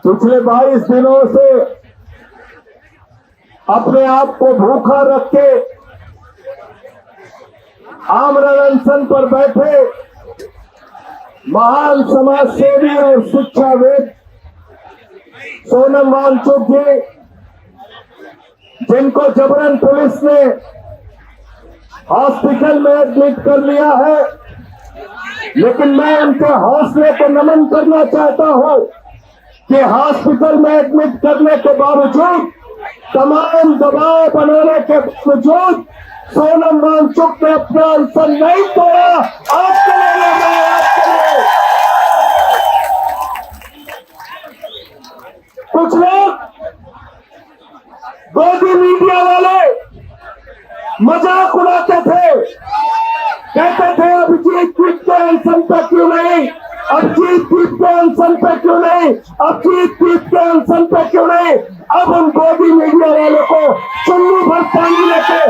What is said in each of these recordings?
पिछले 22 दिनों से अपने आप को भूखा रख के आमरण अनशन पर बैठे महान समाज सेवी और शिक्षाविद सोनम वांगचुक जी, जिनको जबरन पुलिस ने हॉस्पिटल में एडमिट कर लिया है, लेकिन मैं उनके हौसले को नमन करना चाहता हूं कि हॉस्पिटल में एडमिट करने के बावजूद, तमाम दबाव बनाने के बावजूद सोनम वांगचुक ने अपना अनशन नहीं तोड़ा। आपके लिए आपके लिए कुछ लोग गोदी मीडिया वाले मजाक उड़ाते थे, कहते थे अभिजीत पीठ के अनशन पे क्यों नहीं, अभिजीत पीठ के अनशन पे क्यों नहीं, अभिजीत पीठ के अनशन पे क्यों नहीं। अब हम गोदी मीडिया वालों को चुन्नी भर पानी लेके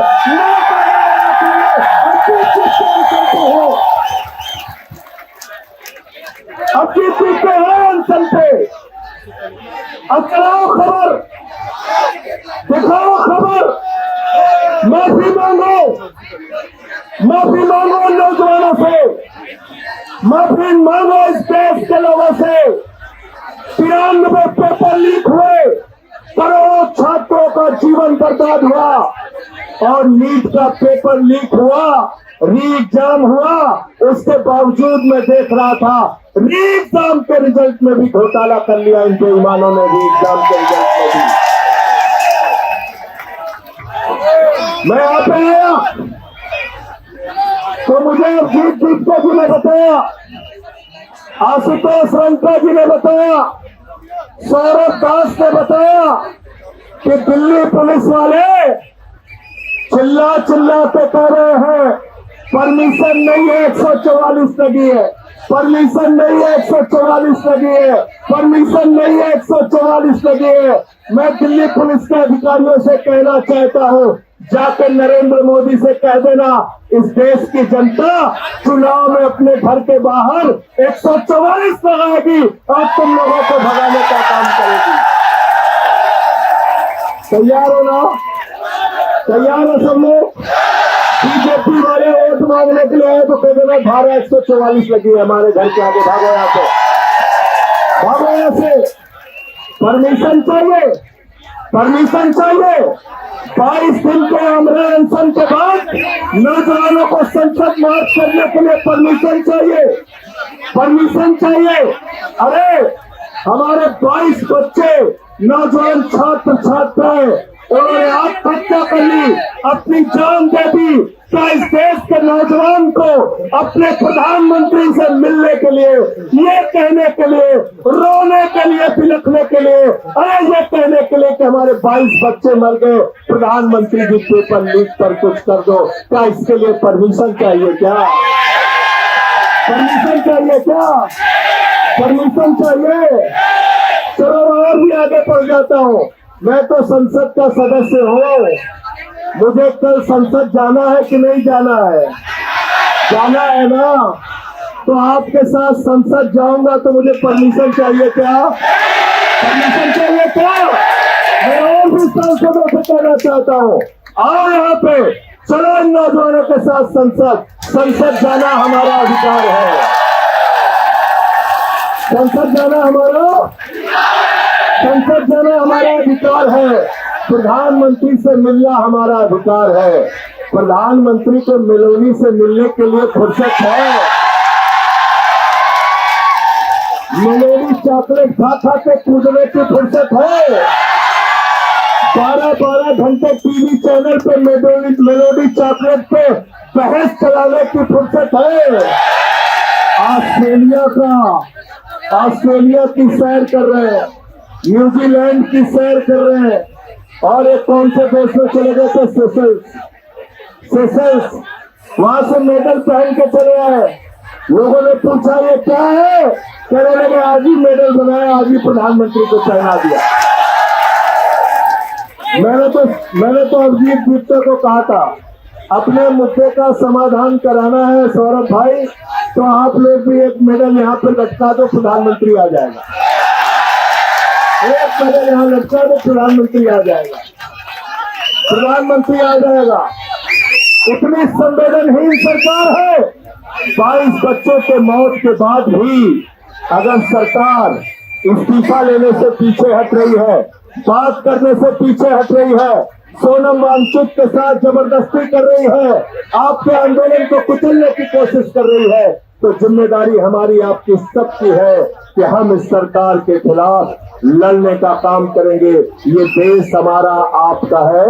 अभिजीत पीठ के हैं अनशन पे। अब कराओ खबर, दिखाओ खबर, माफी मांगो, माफी मांगो नौजवानों से, माफी मांगो इस देश के लोगों से। 93 पेपर लीक हुए, करोड़ों छात्रों का जीवन बर्बाद हुआ और नीट का पेपर लीक हुआ, री एग्जाम हुआ, उसके बावजूद मैं देख रहा था री एग्जाम के रिजल्ट में भी घोटाला कर लिया इन बेईमानों ने, री एग्जाम के रिजल्ट में भी। मैं यहाँ पे आया तो मुझे अभिजीत दीपक जी ने बताया, आशुतोष रंका जी ने बताया, सौरभ दास ने बताया कि दिल्ली पुलिस वाले चिल्ला चिल्ला के कह रहे हैं परमिशन नहीं है, 144 लगी है, परमिशन नहीं है, 144 लगी है, परमिशन नहीं है, 144 लगी है। मैं दिल्ली पुलिस के अधिकारियों से कहना चाहता हूं, जाकर नरेंद्र मोदी से कह देना, इस देश की जनता चुनाव में अपने घर के बाहर 144 लगाएगी और तुम लोगों को भगाने का काम करेगी। तैयार हो ना? तैयार हो सब लोग? बीजेपी वाले वोट मांगने के लिए आए तो कह देना धारा 144 लगी है हमारे घर के आगे, भागो यहाँ से, भागो यहाँ से। परमिशन चाहिए, परमिशन चाहिए। 22 दिन के आमरण अनशन के बाद नौजवानों को संसद मार्च करने के लिए परमिशन चाहिए, परमिशन चाहिए। अरे हमारे 22 बच्चे, नौजवान छात्र छात्राएं, उन्होंने आत्महत्या कर ली, अपनी जान दे दी। क्या इस देश के नौजवान को अपने प्रधानमंत्री से मिलने के लिए, ये कहने के लिए, रोने के लिए, बिलखने के लिए, अरे ये कहने के लिए कि हमारे 22 बच्चे मर गए, प्रधानमंत्री जी पेपर लीक पर कुछ कर दो, क्या इसके लिए परमिशन चाहिए? क्या परमिशन चाहिए? क्या परमिशन चाहिए? चलो और भी आगे बढ़ जाता हूँ। मैं तो संसद का सदस्य हूँ, मुझे कल संसद जाना है कि नहीं जाना है? जाना है ना? तो आपके साथ संसद जाऊंगा तो मुझे परमिशन चाहिए क्या? परमिशन चाहिए क्या? मैं और भी सांसदों से कहना चाहता हूँ, आओ यहाँ पे, चलो इन नौजवानों के साथ संसद, संसद जाना हमारा अधिकार है, संसद जाना हमारा, संसद जाना हमारा अधिकार है। प्रधानमंत्री से मिलना हमारा अधिकार है। प्रधानमंत्री को मेलोनी से मिलने के लिए फुर्सत है? मेलोनी चॉकलेट खा खा के कूदने की फुर्सत है? 12-12 घंटे टीवी चैनल पे मेलोडी चॉकलेट पे बहस चलाने की फुर्सत है? ऑस्ट्रेलिया की सैर कर रहे हैं, न्यूजीलैंड की सैर कर रहे हैं, और एक कौन से देश में चले गए थे? सेशल्स, वहां से मेडल पहन के चले आए। लोगों ने पूछा ये क्या है? कहने लगे आज ही मेडल बनाया, आज ही प्रधानमंत्री को पहना दिया। मैंने तो अभिजीत दीपक को कहा था, अपने मुद्दे का समाधान कराना है सौरभ भाई, तो आप लोग भी एक मेडल यहाँ पे लटका दो, प्रधानमंत्री आ जाएगा। एक नजर यहाँ लगता है तो प्रधानमंत्री आ जाएगा, प्रधानमंत्री आ जाएगा। इतनी संवेदनहीन सरकार है। 22 बच्चों के मौत के बाद भी अगर सरकार इस्तीफा लेने से पीछे हट रही है, बात करने से पीछे हट रही है, सोनम वांगचुक के साथ जबरदस्ती कर रही है, आपके आंदोलन को कुचलने की कोशिश कर रही है, तो जिम्मेदारी हमारी आपकी सबकी है कि हम इस सरकार के खिलाफ लड़ने का काम करेंगे। ये देश हमारा आपका है,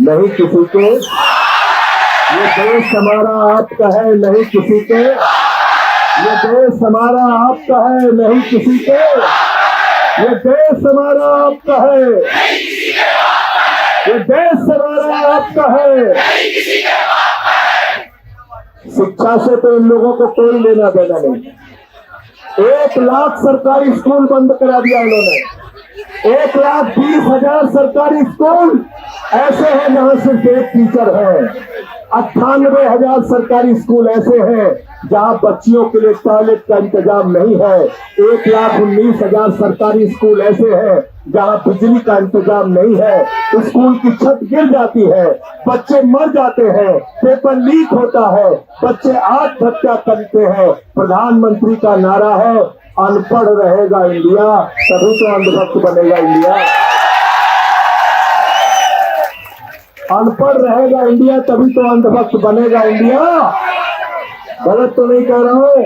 नहीं किसी के। ये देश हमारा आपका है, नहीं किसी के। ये देश हमारा आपका है, नहीं किसी के। ये देश हमारा आपका है, ये देश हमारा आपका है। शिक्षा से तो इन लोगों को कोई लेना देना नहीं। 1 लाख सरकारी स्कूल बंद करा दिया इन्होंने। 1,20,000 सरकारी स्कूल ऐसे हैं जहां सिर्फ एक टीचर है। 98,000 सरकारी स्कूल ऐसे हैं जहां बच्चियों के लिए टॉयलेट का इंतजाम नहीं है। 1,19,000 सरकारी स्कूल ऐसे हैं जहां बिजली का इंतजाम नहीं है। स्कूल की छत गिर जाती है, बच्चे मर जाते हैं, पेपर लीक होता है, बच्चे आत्महत्या करते हैं। प्रधानमंत्री का नारा है, अनपढ़ रहेगा इंडिया, तभी तो अंधभक्त बनेगा इंडिया। अनपढ़ रहेगा इंडिया, तभी तो अंधभक्त बनेगा इंडिया। गलत तो नहीं कह रहा हूं।